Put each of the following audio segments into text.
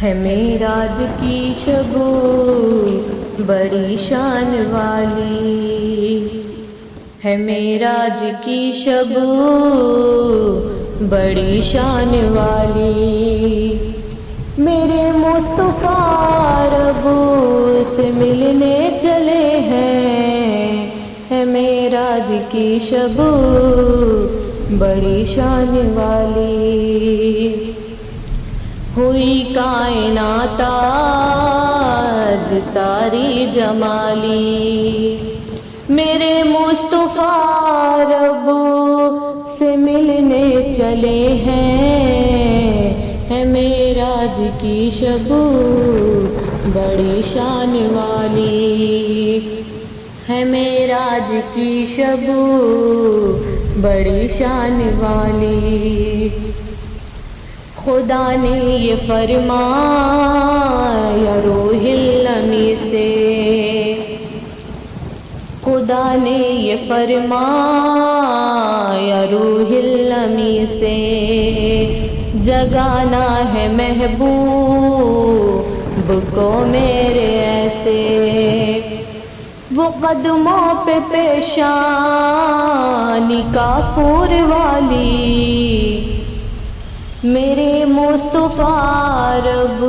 ہے معراج کی شب بڑی شان والی، ہے معراج کی شب بڑی شان والی، میرے مصطفیٰ رب سے ملنے چلے ہیں، ہے معراج کی شب بڑی شان والی، ہوئی کائنات آج ساری جمالی، میرے مصطفیٰ رب سے ملنے چلے ہیں، ہے معراج کی شب بڑی شان والی، ہے معراج کی شب بڑی شان والی، خدا نے یہ فرمایا روح الامین سے، خدا نے یہ فرمایا روح الامین سے، جگانا ہے محبوب کو میرے ایسے، وہ قدموں پہ پیشانی کافور والی، میرے مصطفیٰ رب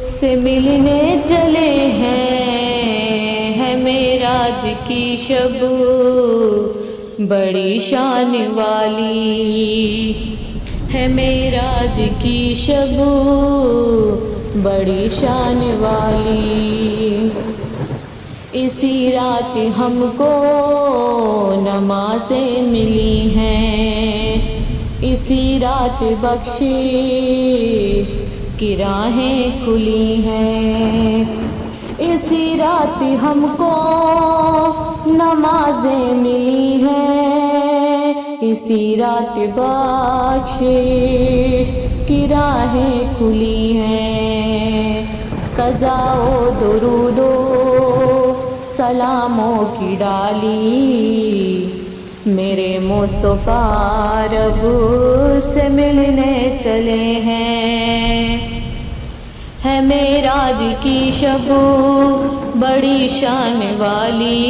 سے ملنے چلے ہیں، ہے معراج کی شب بڑی شان والی، ہے معراج کی شب بڑی شان والی، اسی رات ہم کو نمازیں ملی ہیں، اسی رات بخشش کی راہیں کھلی ہیں، اسی رات ہم کو نمازیں ملی ہیں، اسی رات بخشش کی راہیں کھلی ہیں، سجاؤ درود و سلاموں کی ڈالی، میرے مصطفیٰ رب سے ملنے چلے ہیں، ہے معراج کی شب بڑی شان والی،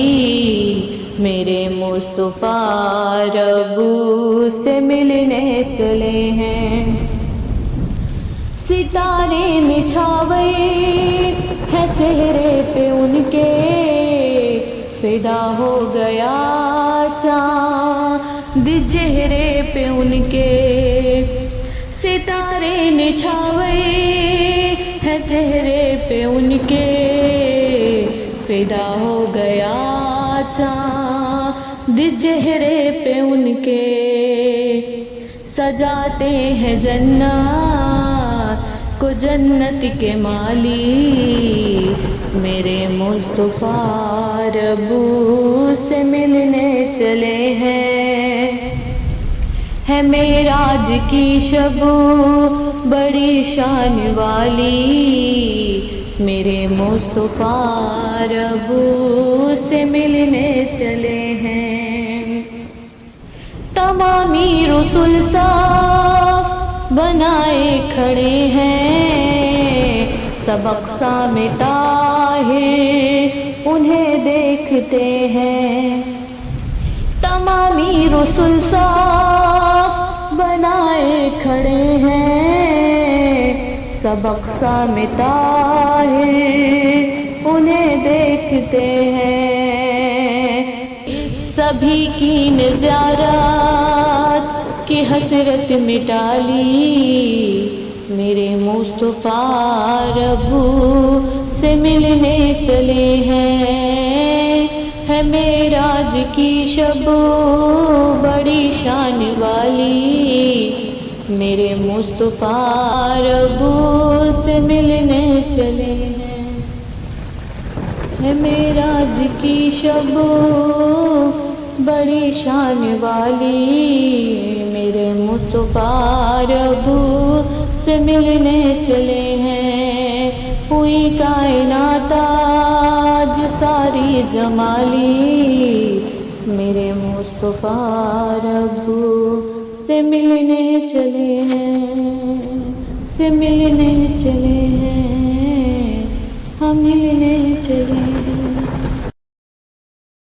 میرے مصطفیٰ رب سے ملنے چلے ہیں، ستارے نچھاوے ہے چہرے پہ ان کے، فدا ہو گیا چاند چہرے پہ ان کے، ستارے نچھاوے ہے چہرے پہ ان کے، فدا ہو گیا چاند چہرے پہ ان کے، سجاتے ہیں جنت کو جنت کے مالی، میرے مصطفیٰ رب سے ملنے چلے ہیں، ہے معراج کی شب بڑی شان والی، میرے مصطفیٰ رب سے ملنے چلے ہیں، تمامی رسول صاف بنائے کھڑے ہیں، سب اقصا میں طاہر انہیں دیکھتے ہیں، تمامی رسول صاف بنائے کھڑے ہیں، سب اقصا میں طاہر انہیں دیکھتے ہیں، سبھی کی زیارت کی حسرت مٹا لی، میرے مصطفیٰ رب سے ملنے چلے ہیں، ہے معراج کی شب بڑی شان والی، میرے مصطفیٰ رب سے ملنے چلے ہیں، ہے معراج کی شب بڑی شان والی، میرے مصطفیٰ رب سے ملنے چلے ہیں، ہوئی کائنات آج ساری جمالی، میرے مصطفیٰ رب سے ملنے چلے ہیں، سے ملنے چلے لینے چلے